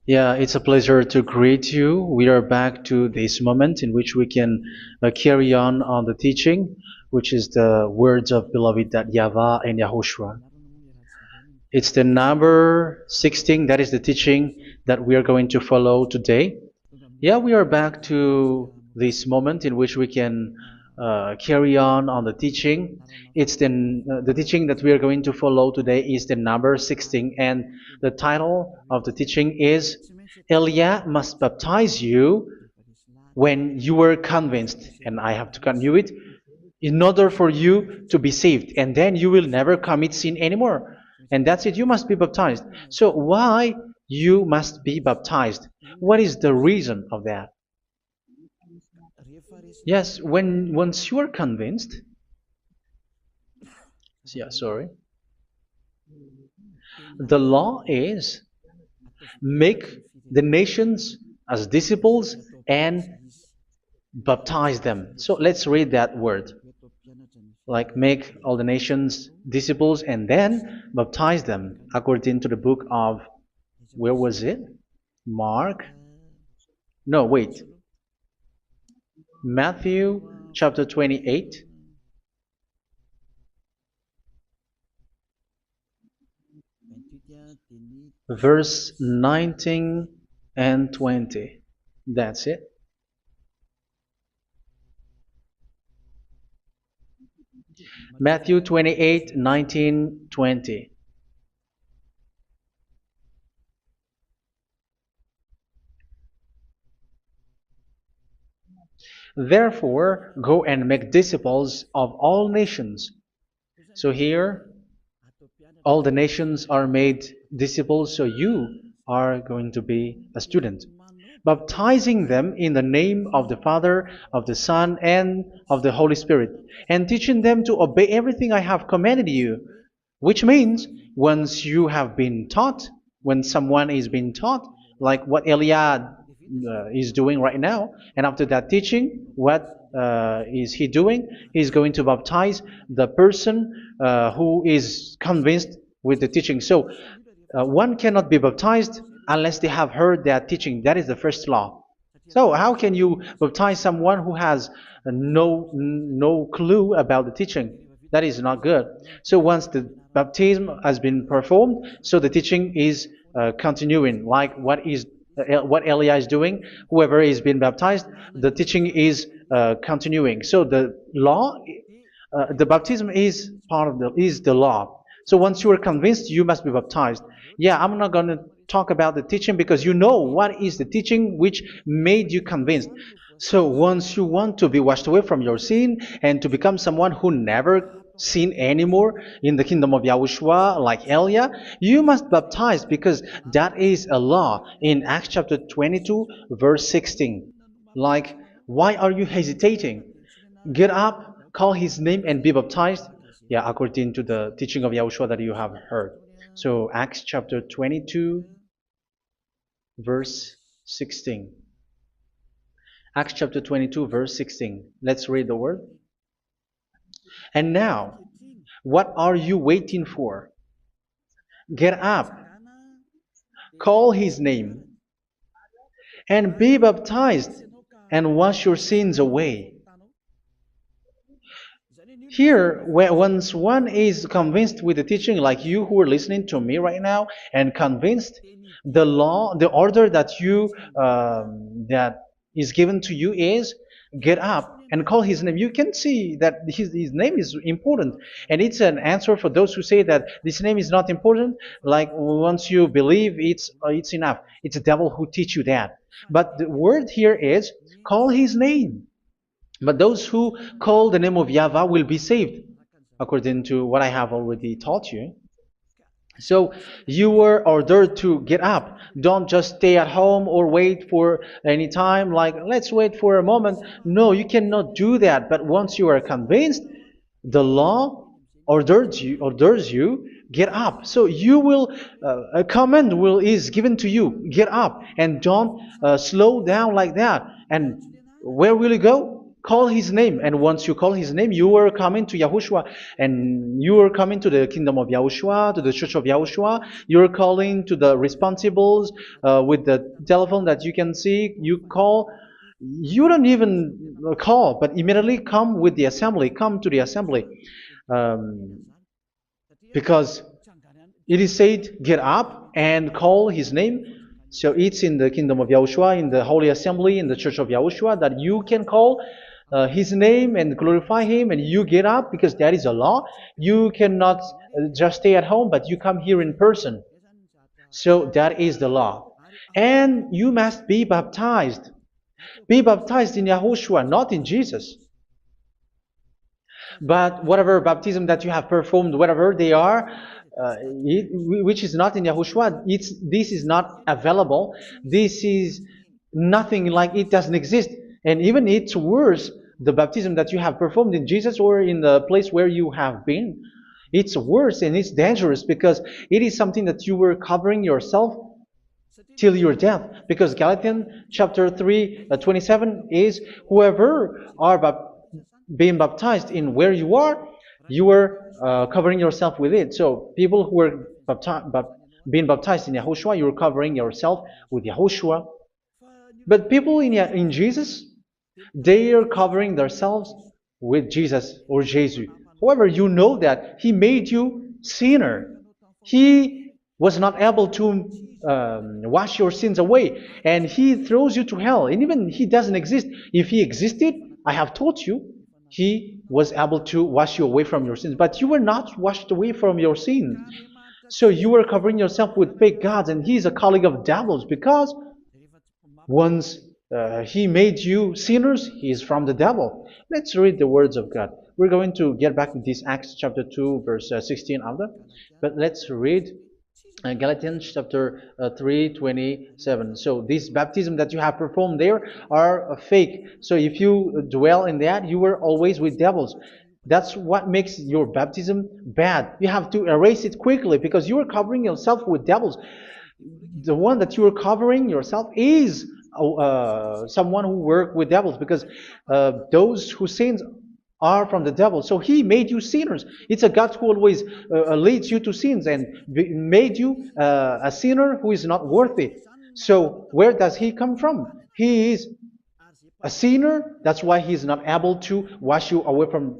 Yeah, it's a pleasure to greet you. We are back to this moment in which we can carry on the teaching, which is the words of beloved that YAHVAH and YAHOSHUA. It's the number 16, that is the teaching that we are going to follow today. Yeah, we are back to this moment in which we can carry on the teaching. It's the teaching that we are going to follow today is the number 16, and the title of the teaching is Elia must baptize you when you were convinced, and I have to continue it, in order for you to be saved, and then you will never commit sin anymore. And that's it, you must be baptized. So why you must be baptized? What is the reason of that? Yes, when once you are convinced, yeah, sorry, the law is make the nations as disciples and baptize them. So let's read that word. Like make all the nations disciples and then baptize them according to the book of, where was it? Mark? No, wait. Matthew chapter 28. Verse 19 and 20. That's it. Matthew 28, 19, 20. Therefore, go and make disciples of all nations. So here, all the nations are made disciples, so you are going to be a student. Baptizing them in the name of the Father, of the Son, and of the Holy Spirit, and teaching them to obey everything I have commanded you. Which means, once you have been taught, when someone is being taught, like what Elia is doing right now, and after that teaching, what is he doing? He's going to baptize the person who is convinced with the teaching. So one cannot be baptized unless they have heard that teaching. That is the first law. So how can you baptize someone who has no clue about the teaching? That is not good. So once the baptism has been performed, so the teaching is continuing, like what Elia is doing. Whoever is being baptized, the teaching is continuing. So the law, the baptism is part of the law. So once you are convinced, you must be baptized. Yeah, I'm not going to talk about the teaching because you know what is the teaching which made you convinced. So once you want to be washed away from your sin and to become someone who never sin anymore in the kingdom of Yahushua, like Elia, you must baptize because that is a law in Acts chapter 22, verse 16. Like, why are you hesitating? Get up, call his name, and be baptized. Yeah, according to the teaching of Yahushua that you have heard. So Acts chapter 22, verse 16. Acts chapter 22, verse 16. Let's read the word. And now, what are you waiting for? Get up, call his name, and be baptized, and wash your sins away. Here, once one is convinced with the teaching, like you who are listening to me right now, and convinced, the law, the order that that is given to you is get up and call his name. You can see that his name is important, and it's an answer for those who say that this name is not important. Like once you believe, it's enough. It's the devil who teach you that. But the word here is call his name. But those who call the name of YAHVAH will be saved, according to what I have already taught you. So you were ordered to get up. Don't just stay at home or wait for any time, like let's wait for a moment. No, you cannot do that. But once you are convinced, the law orders you get up. So you will a command is given to you. Get up and don't slow down like that. And where will you go? Call his name, and once you call his name, you are coming to Yahushua, and you are coming to the kingdom of Yahushua, to the church of Yahushua. You're calling to the responsibles with the telephone that you can see. You call. You don't even call, but immediately come with the assembly. Come to the assembly, um, because it is said, "Get up and call his name." So it's in the kingdom of Yahushua, in the holy assembly, in the church of Yahushua, that you can call his name and glorify him, and you get up because that is a law. You cannot just stay at home, but you come here in person. So that is the law. And you must be baptized. Be baptized in Yahushua, not in Jesus. But whatever baptism that you have performed, whatever they are, which is not in Yahushua, this is not available. This is nothing, like it doesn't exist. And even it's worse, the baptism that you have performed in Jesus or in the place where you have been. It's worse and it's dangerous because it is something that you were covering yourself till your death. Because Galatians chapter 3, 27 is, whoever are being baptized in where you are covering yourself with it. So people who are being baptized in Yahushua, you're covering yourself with Yahushua. But people in Jesus, they are covering themselves with Jesus or Jesus. However, you know that he made you sinner. He was not able to wash your sins away, and he throws you to hell. And even he doesn't exist. If he existed, I have told you, he was able to wash you away from your sins. But you were not washed away from your sins. So you were covering yourself with fake gods, and he's a colleague of devils, because once he made you sinners, he is from the devil. Let's read the words of God. We're going to get back to this Acts chapter 2, verse 16 after. But let's read Galatians chapter 3, 27. So this baptism that you have performed there are fake. So if you dwell in that, you were always with devils. That's what makes your baptism bad. You have to erase it quickly because you are covering yourself with devils. The one that you are covering yourself is someone who works with devils, because those who sin are from the devil. So he made you sinners. It's a God who always leads you to sins and made you a sinner who is not worthy. So where does he come from? He is a sinner. That's why he is not able to wash you away from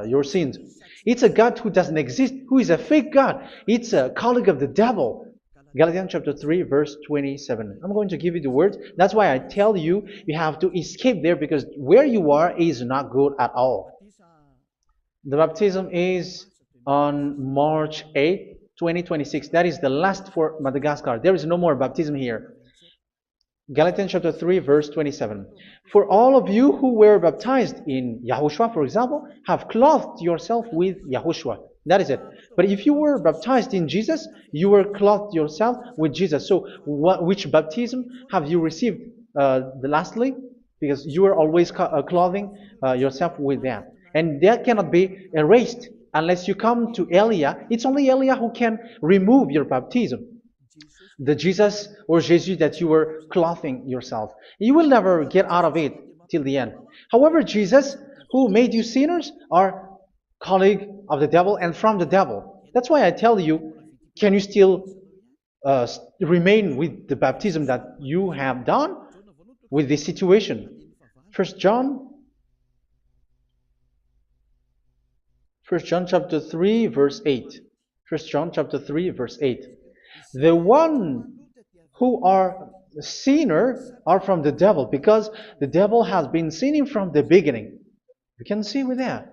your sins. It's a God who doesn't exist, who is a fake God. It's a colleague of the devil. Galatians chapter 3, verse 27. I'm going to give you the words. That's why I tell you, you have to escape there, because where you are is not good at all. The baptism is on March 8, 2026. That is the last for Madagascar. There is no more baptism here. Galatians chapter 3, verse 27. For all of you who were baptized in Yahushua, for example, have clothed yourself with Yahushua. That is it. But if you were baptized in Jesus, you were clothed yourself with Jesus. So which baptism have you received lastly? Because you are always clothing yourself with that. And that cannot be erased unless you come to Elia. It's only Elia who can remove your baptism. The Jesus or Jesus that you were clothing yourself. You will never get out of it till the end. However, Jesus, who made you sinners, are colleague of the devil and from the devil. That's why I tell you, can you still remain with the baptism that you have done with this situation? 1 John chapter 3, verse 8. 1 John chapter 3, verse 8. The one who are sinner are from the devil, because the devil has been sinning from the beginning. You can see with that.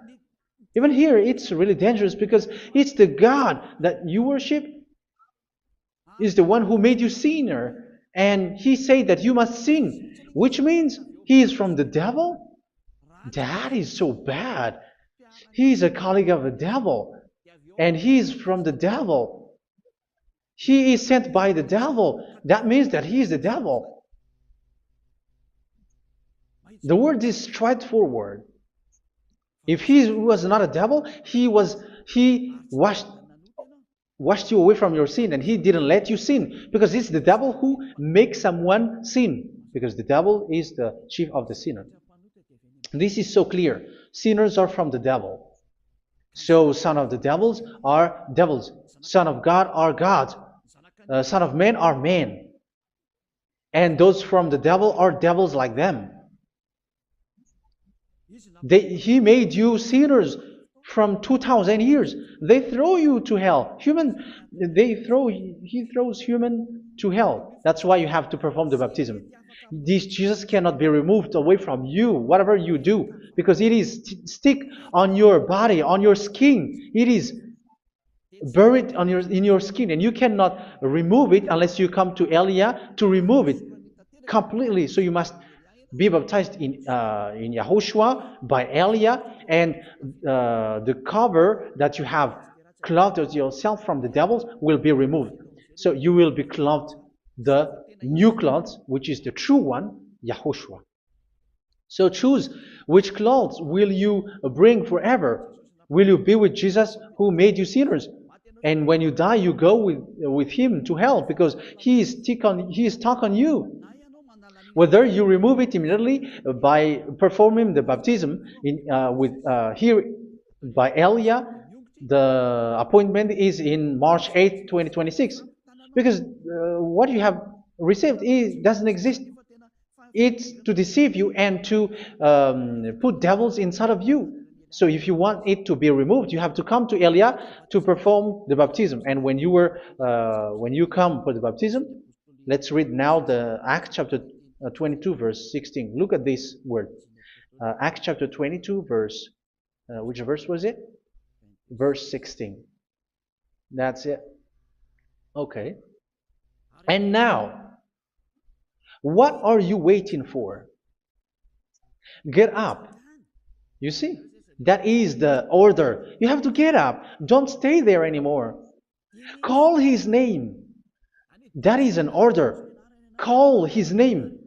Even here, it's really dangerous, because it's the God that you worship is the one who made you sinner, and he said that you must sin, which means he is from the devil. That is so bad. He is a colleague of the devil, and he is from the devil. He is sent by the devil. That means that he is the devil. The word is straightforward. If he was not a devil, he washed you away from your sin, and he didn't let you sin, because it's the devil who makes someone sin, because the devil is the chief of the sinner. This is so clear. Sinners are from the devil. So son of the devils are devils. Son of God are gods. Son of men are men. And those from the devil are devils like them. He made you sinners from 2,000 years. They throw you to hell. He throws human to hell. That's why you have to perform the baptism. This Jesus cannot be removed away from you, whatever you do, because it is stick on your body, on your skin. It is buried in your skin, and you cannot remove it unless you come to Elia to remove it completely. So you must be baptized in Yahushua by Elia, and the cover that you have clothed yourself from the devils will be removed. So you will be clothed the new clothes, which is the true one, Yahushua. So choose which clothes will you bring forever. Will you be with Jesus who made you sinners? And when you die, you go with him to hell because he is stuck on you. Whether you remove it immediately by performing the baptism here by Elia, the appointment is in March 8, 2026. Because what you have received doesn't exist. It's to deceive you and to put devils inside of you. So if you want it to be removed, you have to come to Elia to perform the baptism. And when you come for the baptism, let's read now the Acts chapter 22 verse 16. Look at this word. Acts chapter 22 verse, which verse was it? Verse 16. That's it. Okay. And now, what are you waiting for? Get up. You see, that is the order. You have to get up. Don't stay there anymore. Call his name. That is an order. Call his name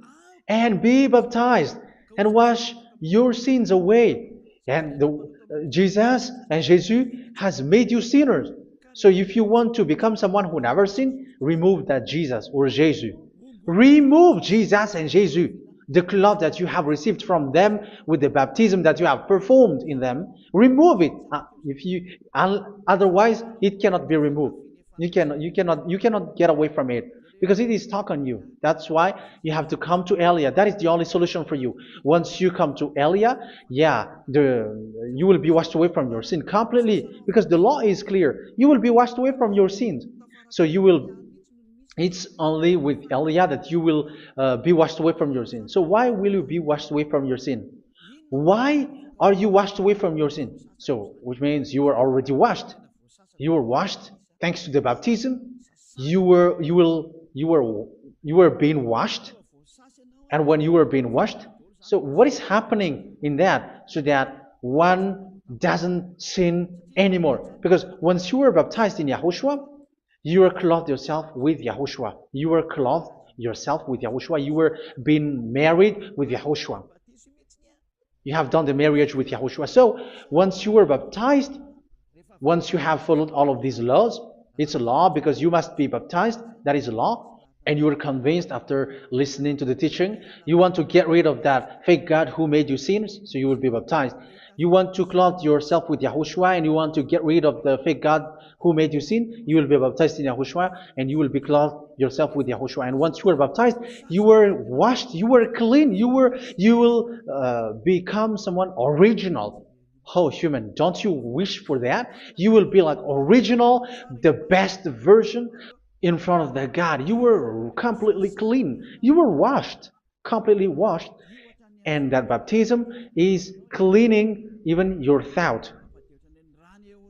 and be baptized and wash your sins away. And Jesus has made you sinners. So if you want to become someone who never sinned, remove that Jesus or Jesus. Remove Jesus and Jesus, the cloth that you have received from them with the baptism that you have performed in them. Remove it. Otherwise, it cannot be removed. You cannot get away from it because it is stuck on you. That's why you have to come to Elia. That is the only solution for you. Once you come to Elia, you will be washed away from your sin completely because the law is clear. You will be washed away from your sins. So it's only with Elia that you will be washed away from your sin. So why will you be washed away from your sin? Why are you washed away from your sin? So, which means you are already washed. You were washed thanks to the baptism. You were being washed, and when you were being washed, so what is happening in that? So that one doesn't sin anymore. Because once you were baptized in Yahushua, you were clothed yourself with Yahushua. You were clothed yourself with Yahushua. You were being married with Yahushua. You have done the marriage with Yahushua. So once you were baptized, once you have followed all of these laws, it's a law because you must be baptized. That is a law. And you are convinced after listening to the teaching, you want to get rid of that fake God who made you sinners, so you will be baptized. You want to clothe yourself with Yahushua and you want to get rid of the fake God who made you sin, you will be baptized in Yahushua and you will be clothed yourself with Yahushua. And once you are baptized, you were washed, you were clean, you will become someone original. Oh, human, don't you wish for that? You will be like original, the best version in front of that God. You were completely clean. You were washed, completely washed. And that baptism is cleaning even your thought.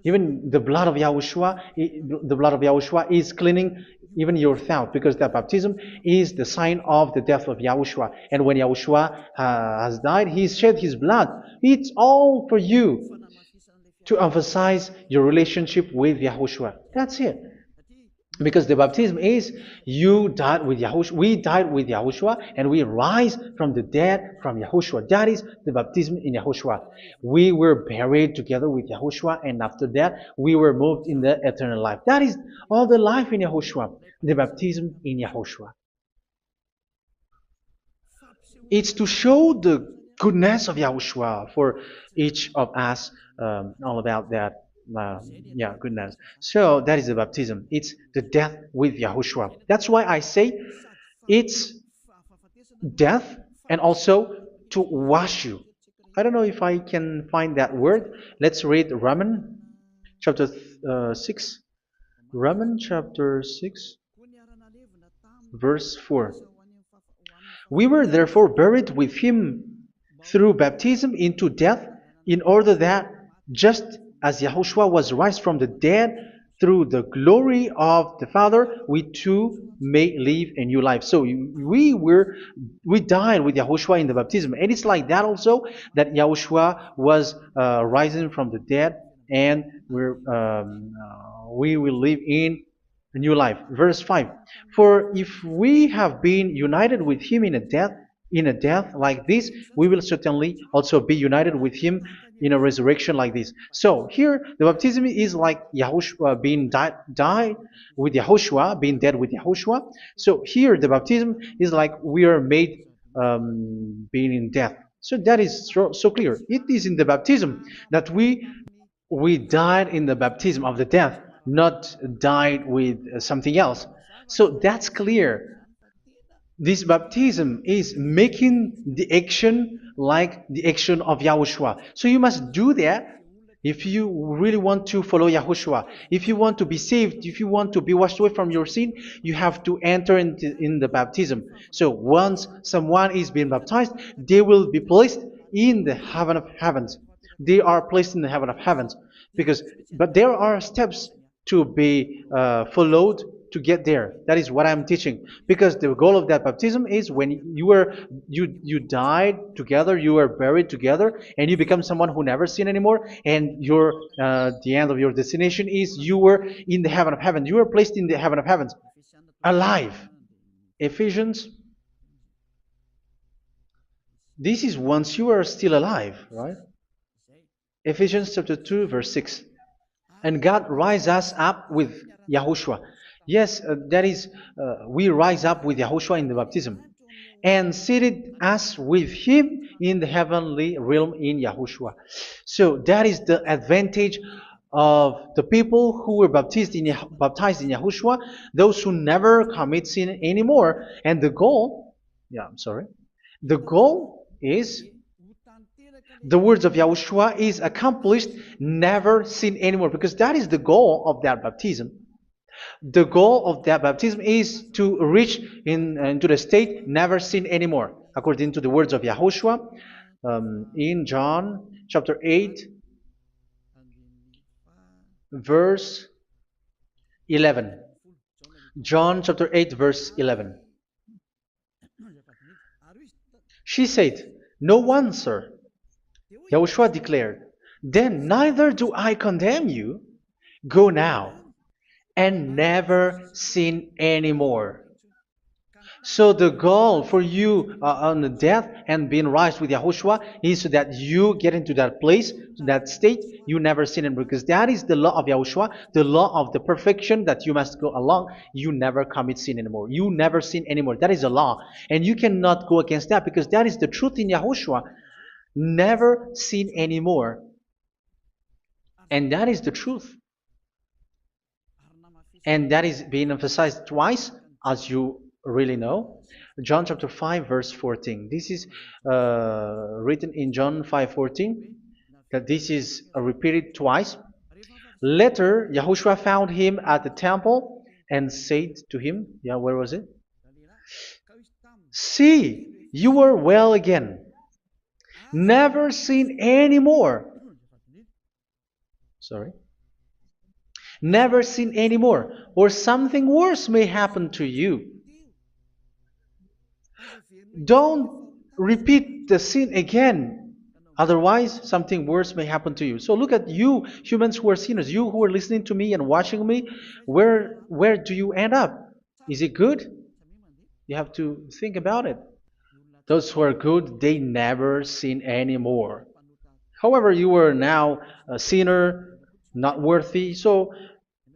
Even the blood of Yahushua is cleaning even your thought, because that baptism is the sign of the death of Yahushua. And when Yahushua has died, he shed his blood. It's all for you to emphasize your relationship with Yahushua. That's it. Because the baptism is you died with Yahushua, we died with Yahushua, and we rise from the dead from Yahushua. That is the baptism in Yahushua. We were buried together with Yahushua, and after that we were moved in the eternal life. That is all the life in Yahushua, the baptism in Yahushua. It's to show the goodness of Yahushua for each of us, all about that. Yeah, goodness. So that is the baptism. It's the death with Yahushua. That's why I say it's death and also to wash you. I don't know if I can find that word. Let's read Romans chapter 6. Romans chapter 6, verse 4. We were therefore buried with him through baptism into death, in order that, just as Yahushua was raised from the dead through the glory of the Father, we too may live a new life. So we died with Yahushua in the baptism, and it's like that also that Yahushua was rising from the dead, and we will live in a new life. Verse 5. For if we have been united with him in a death like this, we will certainly also be united with him in a resurrection like this. So here the baptism is like Yahushua being died with Yahushua, being dead with Yahushua. So here the baptism is like we are made being in death. So that is so clear. It is in the baptism that we died in the baptism of the death, not died with something else. So that's clear. This baptism is making the action like the action of Yahushua. So you must do that if you really want to follow Yahushua. If you want to be saved, if you want to be washed away from your sin, you have to enter in the baptism. So once someone is being baptized, they will be placed in the heaven of heavens. They are placed in the heaven of heavens because, but there are steps to be followed to get there. That is what I'm teaching. Because the goal of that baptism is when you died together, you were buried together, and you become someone who never sin anymore. And your the end of your destination is you were in the heaven of heaven. You were placed in the heaven of heavens, alive. Ephesians. This is once you are still alive, right? Ephesians chapter 2, verse 6. And God rise us up with Yahushua. Yes, that is, we rise up with Yahushua in the baptism. And seated us with him in the heavenly realm in Yahushua. So that is the advantage of the people who were baptized in Yahushua, those who never commit sin anymore. And the goal, the goal is the words of Yahushua is accomplished, never sin anymore, because that is the goal of that baptism. The goal of that baptism is to reach into the state never sin anymore, according to the words of Yahushua in John chapter 8, verse 11. John chapter 8, verse 11. She said, "No one, sir." Yahushua declared, "Then neither do I condemn you. Go now and never sin anymore." So the goal for you on the death and being raised with Yahushua is so that you get into that place, that state, you never sin anymore. Because that is the law of Yahushua, the law of the perfection that you must go along. You never commit sin anymore. You never sin anymore. That is a law. And you cannot go against that because that is the truth in Yahushua. Never sin anymore. And that is the truth. And that is being emphasized twice, as you really know. John chapter 5, verse 14. This is written in John 5:14, that this is repeated twice. Later, Yahushua found him at the temple and said to him, where was it? "See, you are well again. Never sin anymore." Sorry. Never sin anymore, or something worse may happen to you. Don't repeat the sin again. Otherwise, something worse may happen to you. So look at you, humans who are sinners, you who are listening to me and watching me. Where do you end up? Is it good? You have to think about it. Those who are good, they never sin anymore. However, you are now a sinner, not worthy, so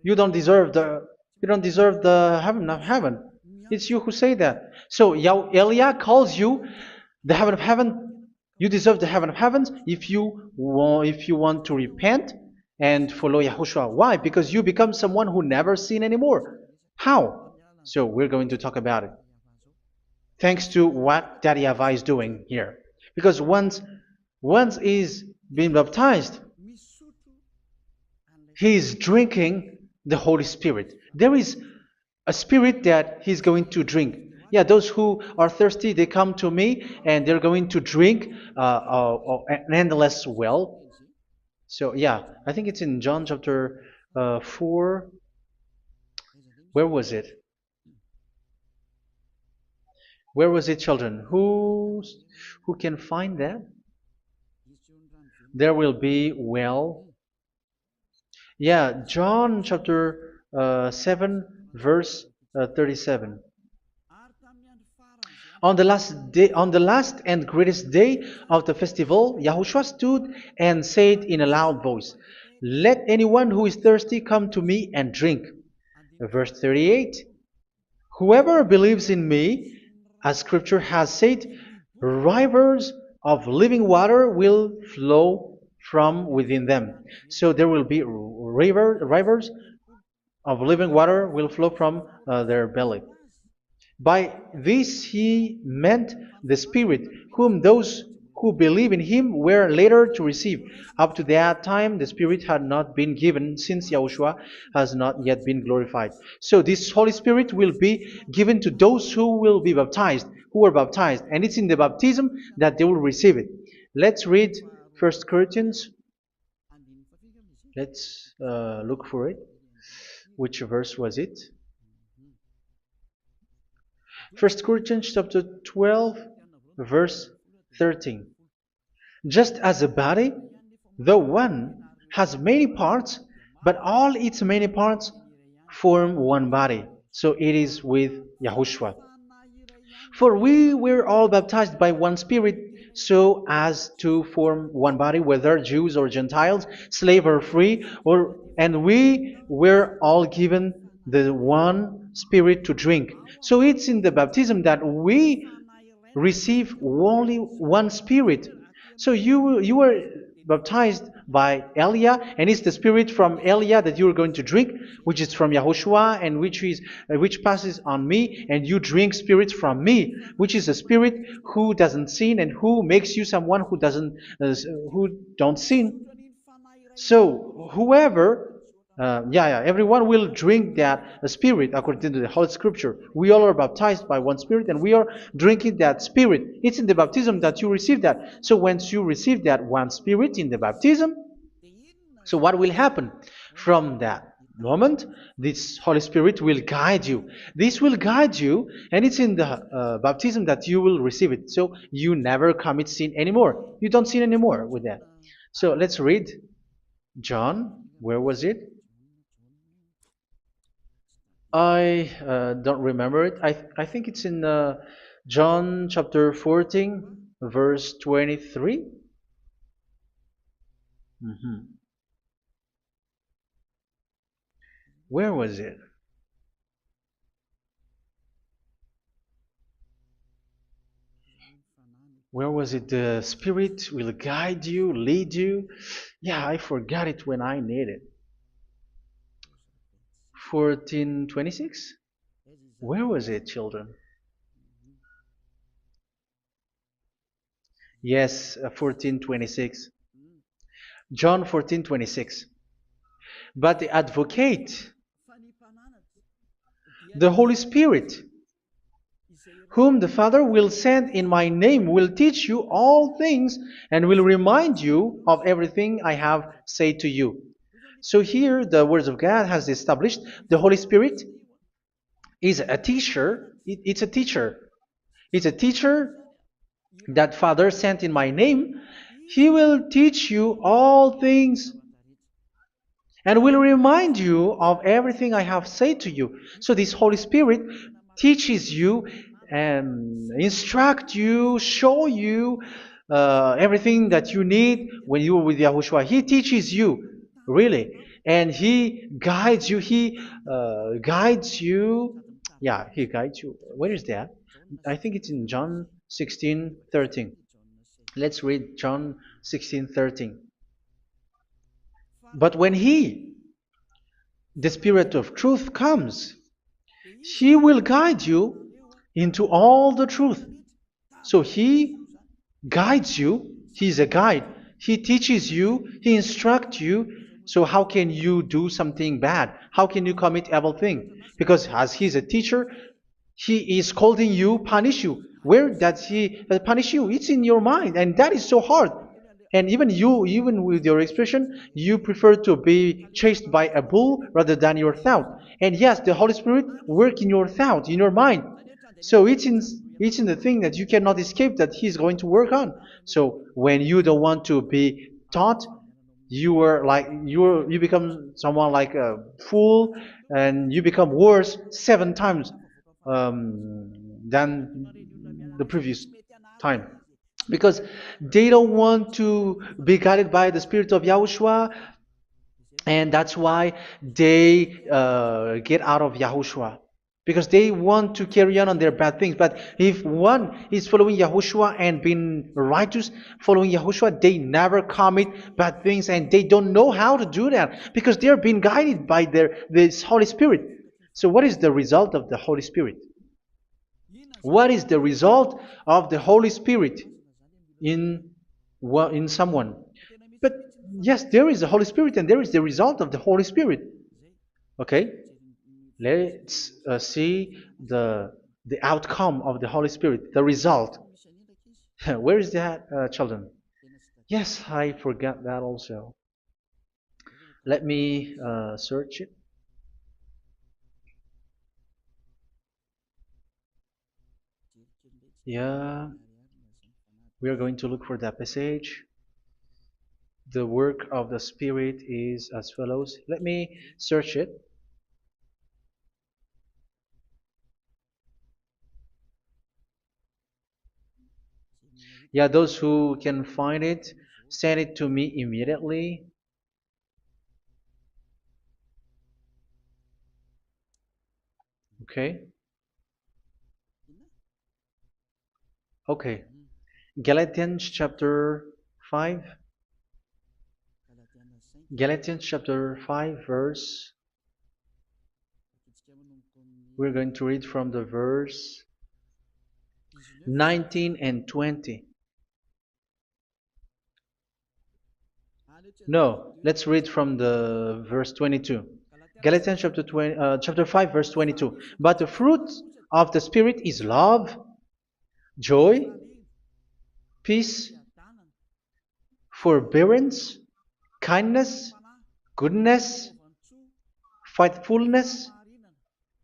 you don't deserve the heaven of heaven. It's you who say that. So Eliah calls you the heaven of heaven You deserve the heaven of heavens if you want to repent and follow Yahushua. Why? Because you become someone who never sin anymore. How? So we're going to talk about it. Thanks to what Daddy YAHVAH is doing here. Because once he's been baptized, he is drinking the Holy Spirit. There is a spirit that he's going to drink. Yeah, those who are thirsty, they come to me and they're going to drink an endless well. So yeah, I think it's in John chapter 4. Where was it? Where was it, children? Who can find that? There will be well. Yeah, John chapter 7, verse 37. On the last and greatest day of the festival, Yahushua stood and said in a loud voice, "Let anyone who is thirsty come to me and drink." Verse 38, "Whoever believes in me, as scripture has said, rivers of living water will flow from within them." So there will be rivers of living water will flow from their belly. By this he meant the Spirit, whom those who believe in him were later to receive. Up to that time, the Spirit had not been given, since Yahushua has not yet been glorified. So this Holy Spirit will be given to those who will be baptized, who are baptized, and it's in the baptism that they will receive it. Let's read 1 Corinthians. Let's look for it. Which verse was it? 1 Corinthians chapter 12, verse 13. Just as a body, though one, has many parts, but all its many parts form one body. So it is with Yahushua. For we were all baptized by one Spirit, so as to form one body, whether Jews or Gentiles, slave or free, and we were all given the one Spirit to drink. So it's in the baptism that we receive only one Spirit. So you were baptized by Elia, and it's the Spirit from Elia that you are going to drink, which is from Yahushua, and which passes on me, and you drink Spirit from me, which is a Spirit who doesn't sin and who makes you someone who don't sin. So whoever everyone will drink that Spirit according to the Holy Scripture. We all are baptized by one Spirit, and we are drinking that Spirit. It's in the baptism that you receive that. So once you receive that one Spirit in the baptism, so what will happen from that moment? This Holy Spirit will guide you. This will guide you, and it's in the baptism that you will receive it. So you never commit sin anymore. You don't sin anymore with that. So let's read John. Where was it? I don't remember it. I think it's in John chapter 14, verse 23. Mhm. Where was it? Where was it? The Spirit will guide you, lead you. Yeah, I forgot it when I need it. 14:26. Where was it, children? Yes, 14:26. John 14:26. But the advocate, the Holy Spirit, whom the Father will send in my name, will teach you all things and will remind you of everything I have said to you. So here the words of God has established the Holy Spirit is a teacher. It's a teacher. It's a teacher that Father sent in my name. He will teach you all things and will remind you of everything I have said to you. So this Holy Spirit teaches you and instruct you, show you everything that you need when you are with Yahushua. He teaches you, really, and He guides you. He guides you. Yeah, He guides you. Where is that? I think it's in John 16:13. Let's read John 16:13. But when He, the Spirit of truth, comes, He will guide you into all the truth. So He guides you. He's a guide. He teaches you. He instructs you. So how can you do something bad? How can you commit evil thing? Because as He's a teacher, He is scolding you, punish you. Where does He punish you? It's in your mind, and that is so hard. And even you, even with your expression, you prefer to be chased by a bull rather than your thought. And yes, the Holy Spirit work in your thought, in your mind. So it's in the thing that you cannot escape that He's going to work on. So when you don't want to be taught, you become someone like a fool, and you become worse 7 times than the previous time, because they don't want to be guided by the Spirit of Yahushua, and that's why they get out of Yahushua, because they want to carry on their bad things. But if one is following Yahushua and being righteous, following Yahushua, they never commit bad things, and they don't know how to do that because they are being guided by this Holy Spirit. So what is the result of the Holy Spirit? What is the result of the Holy Spirit in someone? But yes, there is the Holy Spirit, and there is the result of the Holy Spirit. Okay, let's see the outcome of the Holy Spirit, the result. Where is that, children? Yes, I forgot that also. Let me search it. Yeah, we are going to look for that passage. The work of the Spirit is as follows. Let me search it. Yeah, those who can find it, send it to me immediately. Okay. Okay. Galatians chapter 5. Galatians chapter 5 verse. We're going to read from the verse 19 and 20. No, let's read from the verse 22. Galatians chapter 5 verse 22. But the fruit of the Spirit is love, joy, peace, forbearance, kindness, goodness, faithfulness.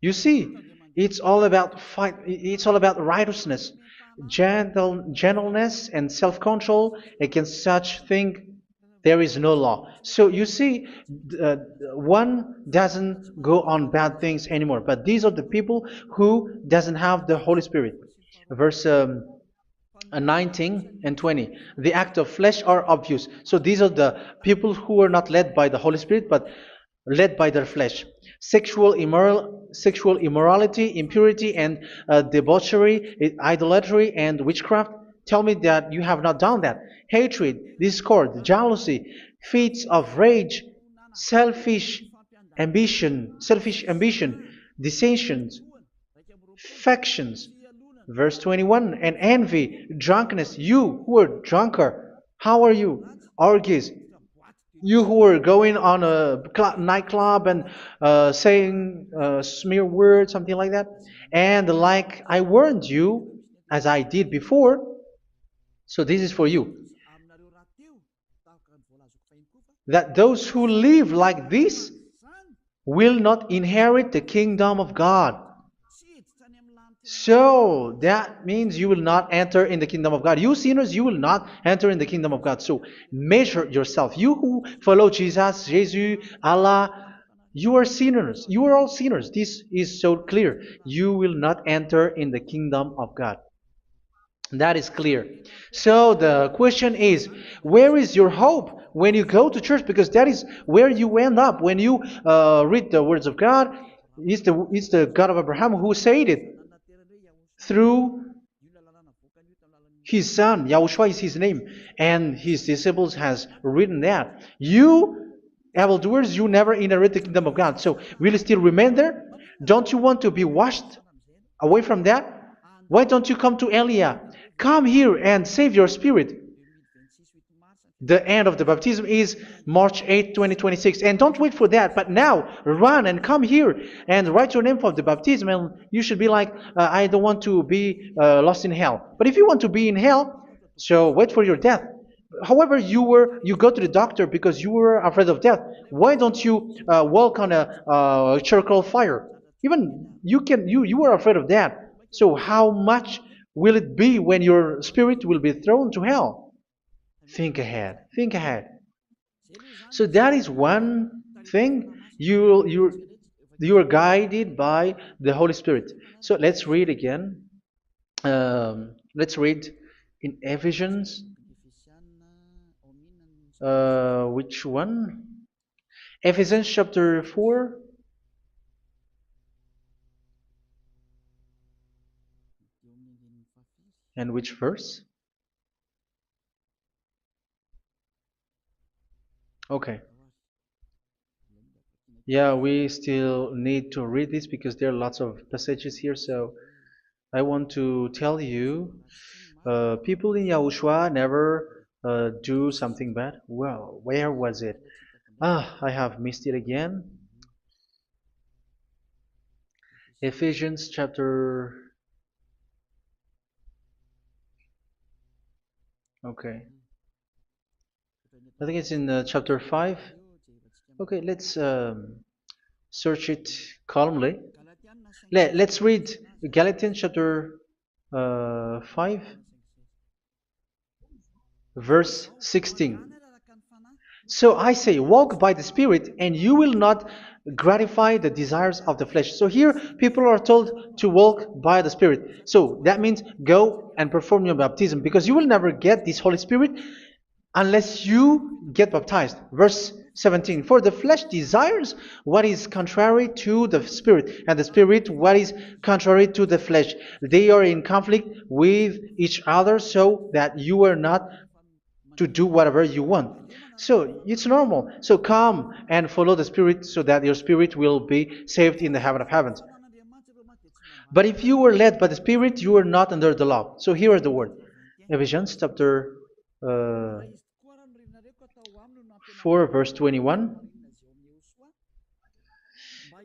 You see, it's all about fight. It's all about righteousness, gentleness, and self-control. Against such thing, there is no law. So you see, uh, one doesn't go on bad things anymore. But these are the people who doesn't have the Holy Spirit. Verse 19 and 20. The act of flesh are obvious. So these are the people who are not led by the Holy Spirit, but led by their flesh. Sexual immorality, impurity, and debauchery, idolatry, and witchcraft. Tell me that you have not done that. Hatred, discord, jealousy, fits of rage, selfish ambition, dissensions, factions. Verse 21, and envy, drunkenness. You who are drunker, how are you? Orgies. You who are going on a nightclub and saying smear words, something like that. And like I warned you, as I did before, so this is for you, that those who live like this will not inherit the kingdom of God. So that means you will not enter in the kingdom of God. You sinners, you will not enter in the kingdom of God. So measure yourself. You who follow Jesus, Allah, you are sinners. You are all sinners. This is so clear. You will not enter in the kingdom of God. That is clear. So the question is, where is your hope when you go to church? Because that is where you end up when you read the words of God. It's the God of Abraham who said it through His son, Yahushua is his name, and his disciples has written that. You, evildoers, you never inherit the kingdom of God. So will you still remain there? Don't you want to be washed away from that? Why don't you come to Elia? Come here and save your spirit. The end of the baptism is March 8th, 2026. And don't wait for that, but now run and come here and write your name for the baptism. And you should be like, I don't want to be lost in hell. But if you want to be in hell, so wait for your death. However, you go to the doctor because you were afraid of death. Why don't you walk on a charcoal fire? Even you were afraid of that. So how much will it be when your spirit will be thrown to hell? Think ahead. Think ahead. So that is one thing. You are guided by the Holy Spirit. So let's read again. Let's read in Ephesians. Which one? Ephesians chapter 4. And which verse? Okay. Yeah, we still need to read this because there are lots of passages here. So I want to tell you, people in Yahushua never do something bad. Well, where was it? I have missed it again. Ephesians chapter. Okay. I think it's in chapter 5. Okay, let's search it calmly. Let's read Galatians chapter 5, verse 16. So I say, walk by the Spirit, and you will not gratify the desires of the flesh. So here, people are told to walk by the Spirit. So that means go and perform your baptism, because you will never get this Holy Spirit unless you get baptized. Verse 17. For the flesh desires what is contrary to the Spirit, and the Spirit what is contrary to the flesh. They are in conflict with each other, so that you are not to do whatever you want. So it's normal. So come and follow the Spirit so that your spirit will be saved in the heaven of heavens. But if you were led by the Spirit, you are not under the law. So here are the word. Ephesians chapter 4 verse 21.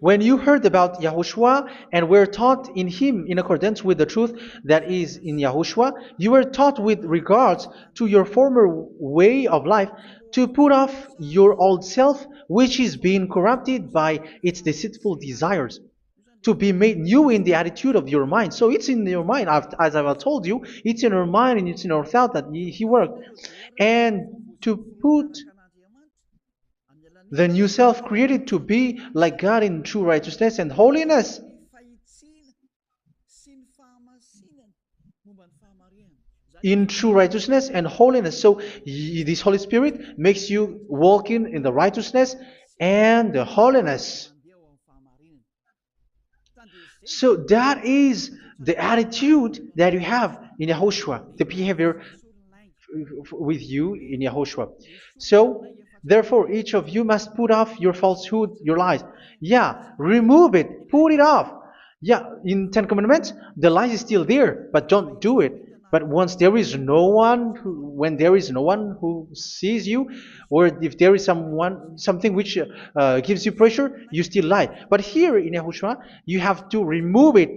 When you heard about Yahushua and were taught in him in accordance with the truth that is in Yahushua, you were taught with regards to your former way of life to put off your old self, which is being corrupted by its deceitful desires, to be made new in the attitude of your mind. So it's in your mind, as I've told you, it's in your mind and it's in your thought that he worked. And to put the new self created to be like God in true righteousness and holiness. In true righteousness and holiness. So this Holy Spirit makes you walking in the righteousness and the holiness. So that is the attitude that you have in Yahushua, the behavior with you in Yahushua. So therefore, each of you must put off your falsehood, your lies. Yeah, remove it, put it off. Yeah, in Ten Commandments, the lie is still there, but don't do it. But once there is no one, when there is no one who sees you, or if there is something which gives you pressure, you still lie. But here in Yahushua, you have to remove it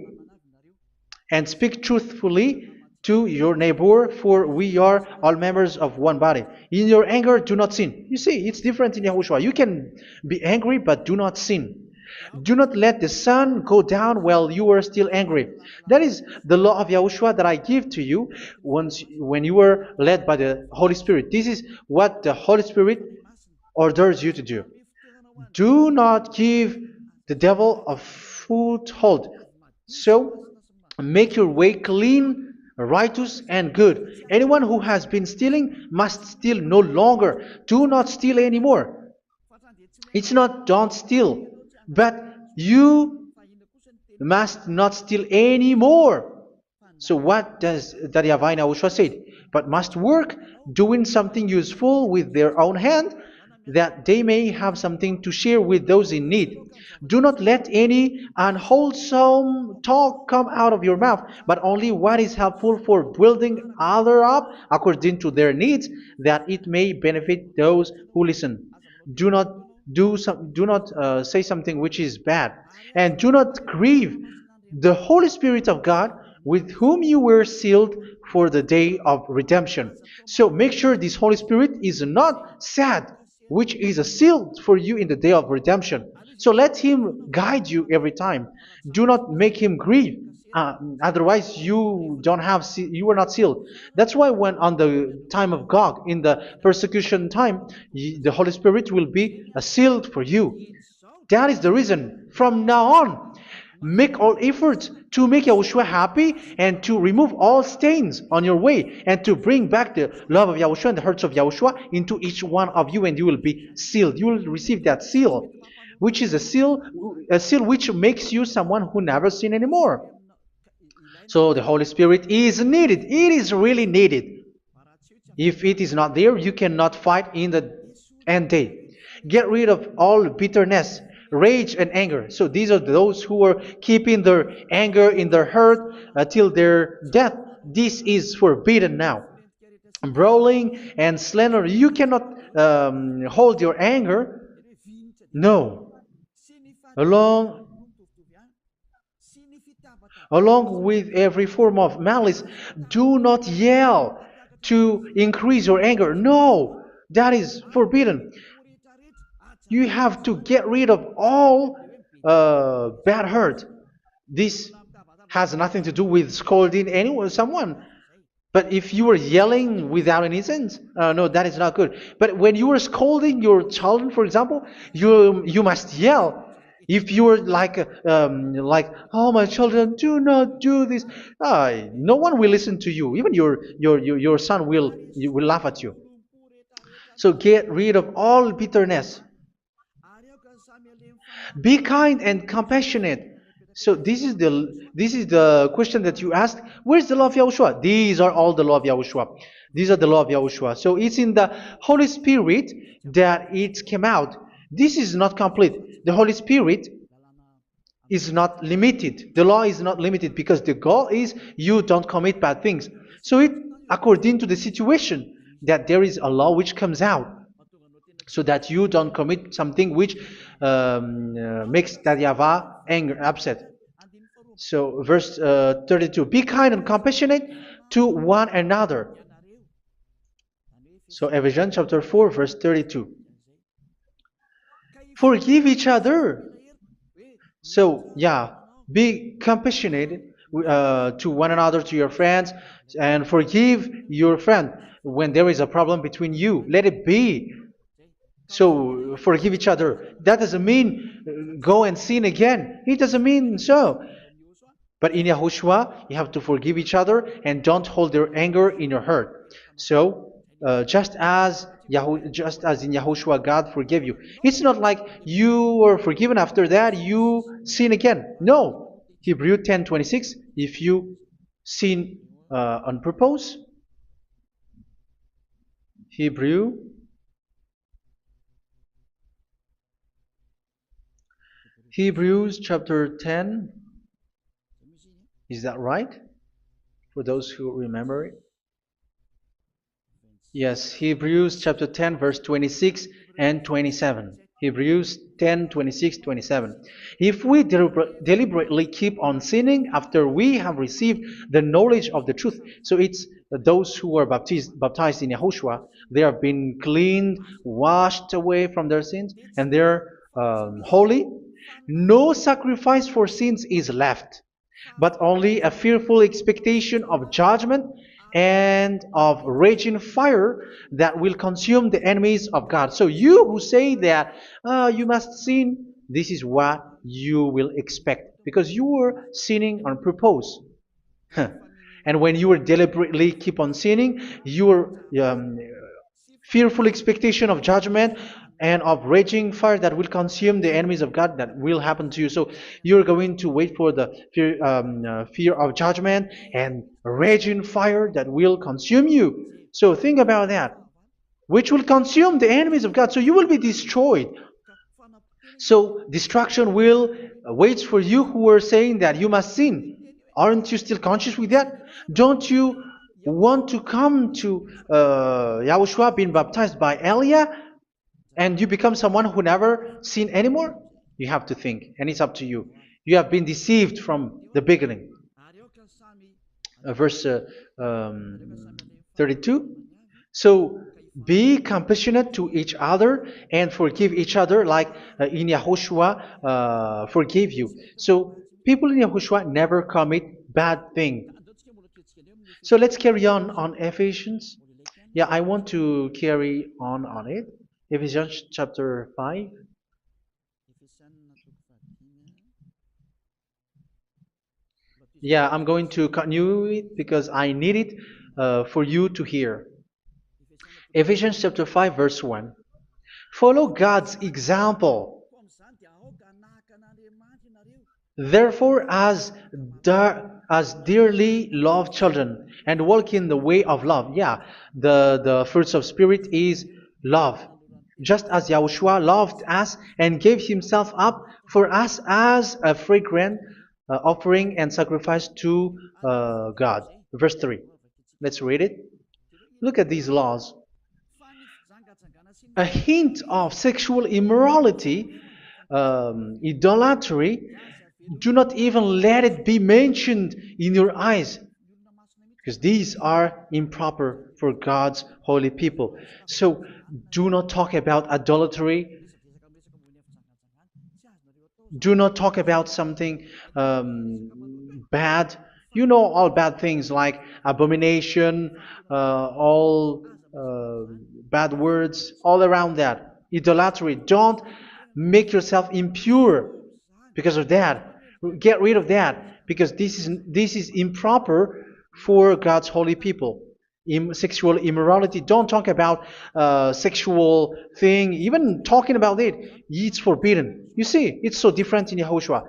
and speak truthfully to your neighbor, for we are all members of one body. In your anger, do not sin. You see, it's different in Yahushua. You can be angry, but do not sin. Do not let the sun go down while you are still angry. That is the law of Yahushua that I give to you when you were led by the Holy Spirit. This is what the Holy Spirit orders you to do. Do not give the devil a foothold. So, make your way clean, righteous, and good. Anyone who has been stealing must steal no longer. Do not steal anymore. It's not don't steal, but you must not steal anymore. So what does the Yahweh Yahushua say? But must work doing something useful with their own hand, that they may have something to share with those in need. Do not let any unwholesome talk come out of your mouth, but only what is helpful for building other up according to their needs, that it may benefit those who listen. Do not do not say something which is bad, and do not grieve the Holy Spirit of God, with whom you were sealed for the day of redemption. So make sure this Holy Spirit is not sad, which is a seal for you in the day of redemption. So let Him guide you every time. Do not make Him grieve. Otherwise, you don't have you are not sealed. That's why when on the time of God, in the persecution time, the Holy Spirit will be sealed for you. That is the reason. From now on, make all efforts to make Yahushua happy and to remove all stains on your way and to bring back the love of Yahushua and the hearts of Yahushua into each one of you, and you will be sealed. You will receive that seal, which is a seal which makes you someone who never sin anymore. So the Holy Spirit is needed. It is really needed. If it is not there, you cannot fight in the end day. Get rid of all bitterness, rage, and anger. So these are those who are keeping their anger in their heart till their death. This is forbidden now. Brawling and slander. You cannot hold your anger. No. Along Along with every form of malice, do not yell to increase your anger. No, that is forbidden. You have to get rid of all bad hurt. This has nothing to do with scolding anyone, someone. But if you are yelling without any sense, no, that is not good. But when you are scolding your children, for example, you must yell. If you are like, oh my children, do not do this, no one will listen to you. Even your son will laugh at you. So get rid of all bitterness. Be kind and compassionate. So this is the question that you asked. Where's the law of Yahushua? These are all the law of Yahushua. These are the law of Yahushua. So it's in the Holy Spirit that it came out. This is not complete. The Holy Spirit is not limited. The law is not limited because the goal is you don't commit bad things. So it according to the situation that there is a law which comes out, so that you don't commit something which makes that YAHVAH anger, upset. So verse 32, be kind and compassionate to one another. So Ephesians chapter 4 verse 32. Forgive each other. So yeah, be compassionate to one another, to your friends, and forgive your friend when there is a problem between you. Let it be. So forgive each other. That doesn't mean go and sin again. It doesn't mean so. But in Yahushua, you have to forgive each other and don't hold your anger in your heart. So just as in Yahushua, God forgave you. It's not like you were forgiven after that you sin again. No. Hebrew 10:26. If you sin on purpose, Hebrews chapter 10. Is that right? For those who remember it? Yes, Hebrews chapter 10 verse 26 and 27. Hebrews 10, 26, 27. If we deliberately keep on sinning after we have received the knowledge of the truth, so it's those who are baptized in Yahushua, they have been cleaned, washed away from their sins, and they're holy. No sacrifice for sins is left, but only a fearful expectation of judgment and of raging fire that will consume the enemies of God. So you who say that you must sin, this is what you will expect, because you were sinning on purpose. And when you deliberately keep on sinning, you are fearful expectation of judgment and of raging fire that will consume the enemies of God that will happen to you. So you're going to wait for the fear of judgment and raging fire that will consume you. So think about that, which will consume the enemies of God. So you will be destroyed. So destruction will wait for you who are saying that you must sin. Aren't you still conscious with that? Don't you want to come to Yahushua being baptized by Elia and you become someone who never sinned anymore? You have to think, and it's up to you. You have been deceived from the beginning. Verse 32. So be compassionate to each other and forgive each other like in Yahushua forgave you. So people in Yahushua never commit bad thing. So let's carry on Ephesians. Yeah, I want to carry on it. Ephesians chapter 5. Yeah, I'm going to continue it because I need it for you to hear. Ephesians chapter 5 verse 1. Follow God's example. Therefore, as dearly loved children, and walk in the way of love. Yeah, the fruits of spirit is love. Just as Yahushua loved us and gave himself up for us as a fragrant offering and sacrifice to God. Verse 3. Let's read it. Look at these laws. A hint of sexual immorality, idolatry, do not even let it be mentioned in your eyes, because these are improper for God's holy people. So do not talk about idolatry. Do not talk about something bad. You know all bad things like abomination, all bad words, all around that. Idolatry. Don't make yourself impure because of that. Get rid of that because this is improper for God's holy people. Sexual immorality. Don't talk about sexual thing. Even talking about it, it's forbidden. You see, it's so different in Yahushua.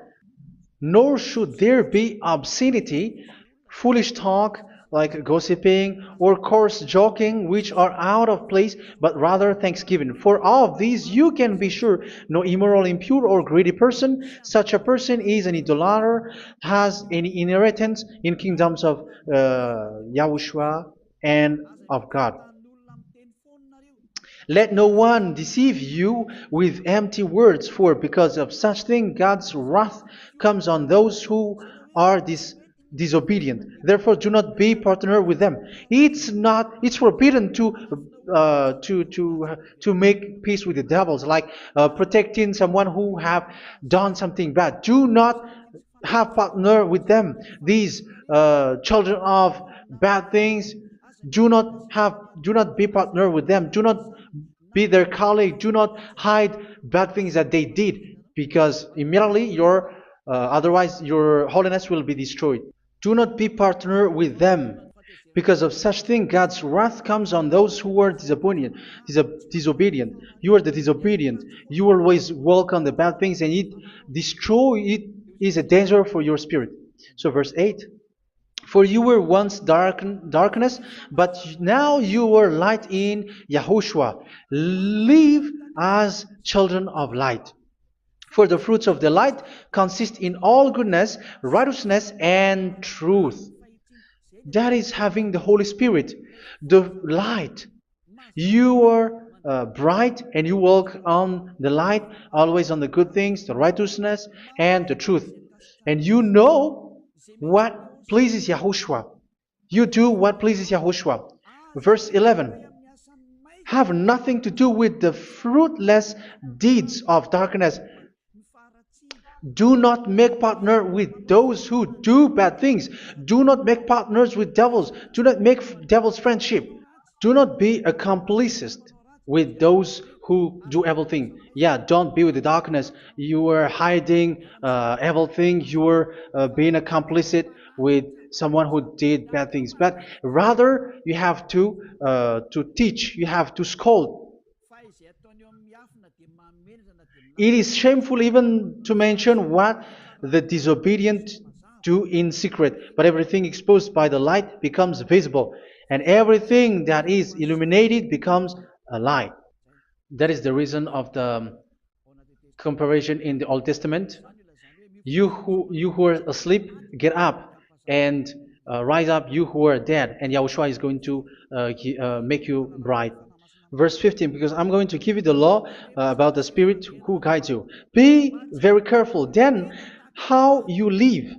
Nor should there be obscenity, foolish talk like gossiping or coarse joking, which are out of place, but rather thanksgiving. For of these you can be sure: no immoral, impure, or greedy person, such a person is an idolater, has any inheritance in kingdoms of Yahushua and of God. Let no one deceive you with empty words, for because of such thing God's wrath comes on those who are disobedient. Therefore, do not be partner with them. It's forbidden to make peace with the devils, like protecting someone who have done something bad. Do not have partner with them. These children of bad things, do not be partner with them. Do not be their colleague. Do not hide bad things that they did, because immediately otherwise your holiness will be destroyed. Do not be partner with them. Because of such thing, God's wrath comes on those who are disobedient. You are the disobedient. You always walk on the bad things, and it is a danger for your spirit. So verse 8. For you were once darkness, but now you are light in Yahushua. Live as children of light. For the fruits of the light consist in all goodness, righteousness, and truth. That is having the Holy Spirit, the light. You are bright and you walk on the light, always on the good things, the righteousness, and the truth. And you know what pleases Yahushua. You do what pleases Yahushua. Verse 11. Have nothing to do with the fruitless deeds of darkness. Do not make partner with those who do bad things. Do not make partners with devils. Do not make devil's friendship. Do not be a complicit with those who do evil thing. Yeah, don't be with the darkness. You are hiding evil thing. You are being a complicit with someone who did bad things, but rather you have to teach, you have to scold. It is shameful even to mention what the disobedient do in secret, but everything exposed by the light becomes visible, and everything that is illuminated becomes a light. That is the reason of the comparison in the Old Testament. You who are asleep, get up and rise up, you who are dead, and Yahushua is going to make you bright. Verse 15, because I'm going to give you the law about the Spirit who guides you. Be very careful then how you live,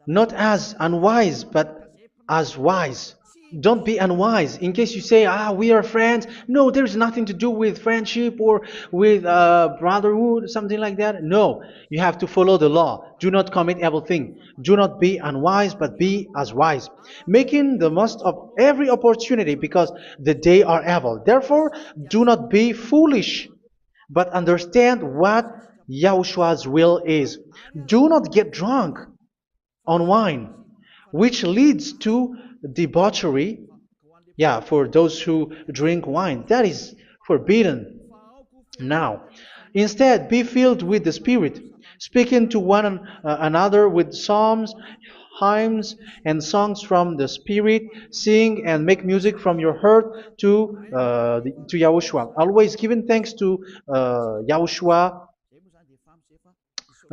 not as unwise, but as wise. Don't be unwise. In case you say, we are friends. No, there's nothing to do with friendship or with brotherhood, something like that. No, you have to follow the law. Do not commit evil thing. Do not be unwise, but be as wise, making the most of every opportunity, because the day are evil. Therefore, do not be foolish, but understand what Yahushua's will is. Do not get drunk on wine, which leads to debauchery. Yeah, for those who drink wine, that is forbidden now. Instead, be filled with the Spirit, speaking to one another with psalms, hymns, and songs from the Spirit. Sing and make music from your heart to Yahushua, always giving thanks to Yahushua,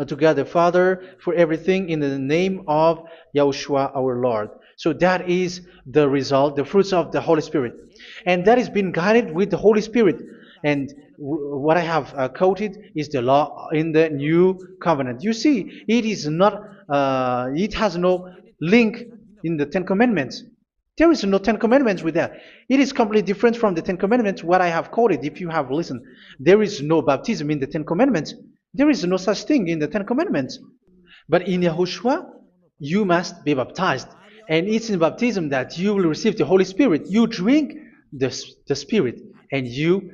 to God the Father, for everything in the name of Yahushua our Lord. So that is the result, the fruits of the Holy Spirit. And that is being guided with the Holy Spirit. And what I have quoted is the law in the new covenant. You see, it is not, it has no link in the Ten Commandments. There is no Ten Commandments with that. It is completely different from the Ten Commandments, what I have quoted, if you have listened. There is no baptism in the Ten Commandments. There is no such thing in the Ten Commandments. But in Yahushua, you must be baptized. And it's in baptism that you will receive the Holy Spirit. You drink the Spirit, and you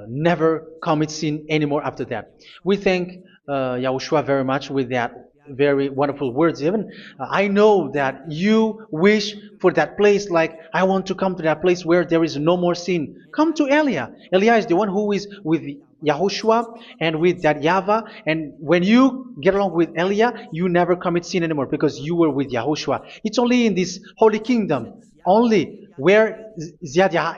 never commit sin anymore after that. We thank Yahushua very much with that very wonderful words. Even I know that you wish for that place, like, I want to come to that place where there is no more sin. Come to Elia. Elia is the one who is with Yahushua and with that YAHVAH. And when you get along with Elia, you never commit sin anymore, because you were with Yahushua. It's only in this holy kingdom, only where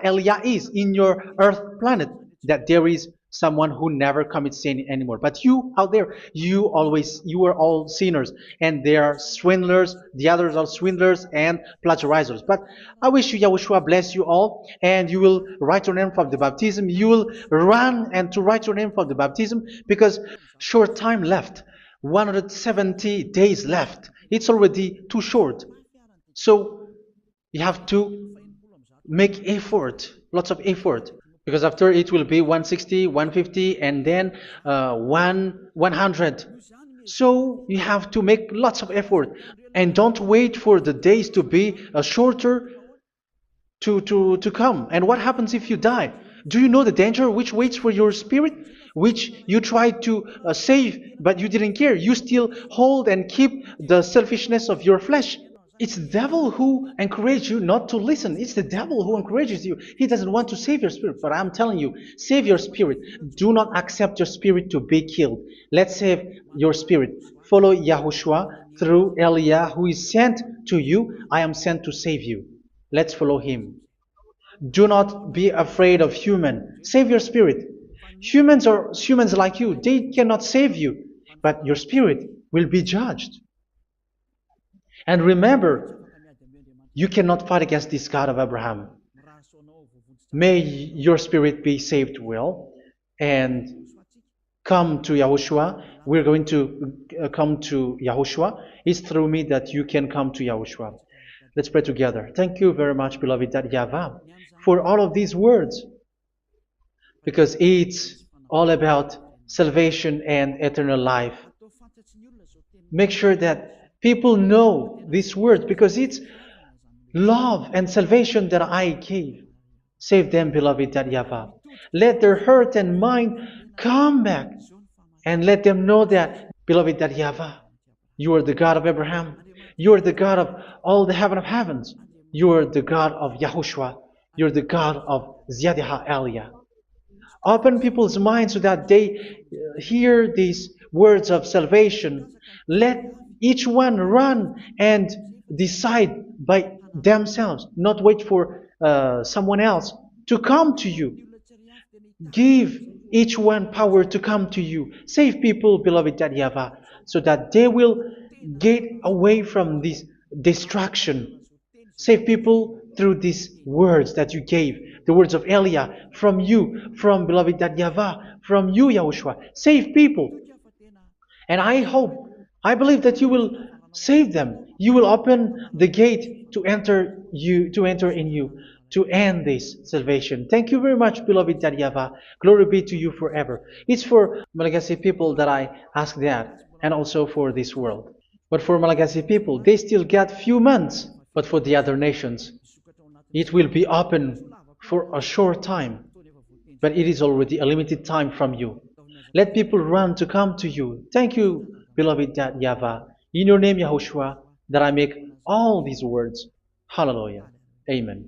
Elia is, in your earth planet, that there is someone who never commits sin anymore. But you out there, you are all sinners, and they are swindlers. The others are swindlers and plagiarizers. But I wish you, Yahushua, bless you all, and you will write your name for the baptism. You will run and to write your name for the baptism, because short time left, 170 days left. It's already too short. So you have to make effort, lots of effort, because after it will be 160, 150, and then 100. So you have to make lots of effort, and don't wait for the days to be shorter to come. And what happens if you die? Do you know the danger which waits for your spirit, which you tried to save, but you didn't care? You still hold and keep the selfishness of your flesh. It's the devil who encourages you not to listen. It's the devil who encourages you. He doesn't want to save your spirit. But I'm telling you, save your spirit. Do not accept your spirit to be killed. Let's save your spirit. Follow Yahushua through Elia, who is sent to you. I am sent to save you. Let's follow him. Do not be afraid of human. Save your spirit. Humans are humans like you. They cannot save you. But your spirit will be judged. And remember, you cannot fight against this God of Abraham. May your spirit be saved well, and come to Yahushua. We're going to come to Yahushua. It's through me that you can come to Yahushua. Let's pray together. Thank you very much, beloved YAHVAH, for all of these words, because it's all about salvation and eternal life. Make sure that people know these words, because it's love and salvation that I gave. Save them, beloved YAHVAH. Let their heart and mind come back, and let them know that, beloved YAHVAH, you are the God of Abraham. You are the God of all the heaven of heavens. You are the God of YAHOSHUA. You're the God of Ziyadiha Aliyah. Open people's minds so that they hear these words of salvation. Let each one run and decide by themselves, not wait for someone else to come to you. Give each one power to come to you. Save people, beloved YAHVAH, so that they will get away from this distraction. Save people through these words that you gave, the words of Elia, from you, from beloved YAHVAH, from you, Yahushua. Save people. And I believe that you will save them. You will open the gate to enter in you, to end this salvation. Thank you very much, beloved YAHVAH. Glory be to you forever. It's for Malagasy people that I ask that, and also for this world. But for Malagasy people, they still get few months. But for the other nations, it will be open for a short time. But it is already a limited time from you. Let people run to come to you. Thank you, beloved YAHVAH. In your name, Yahushua, that I make all these words. Hallelujah. Amen.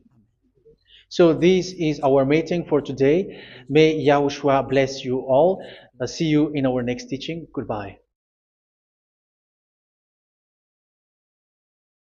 So this is our meeting for today. May Yahushua bless you all. See you in our next teaching. Goodbye.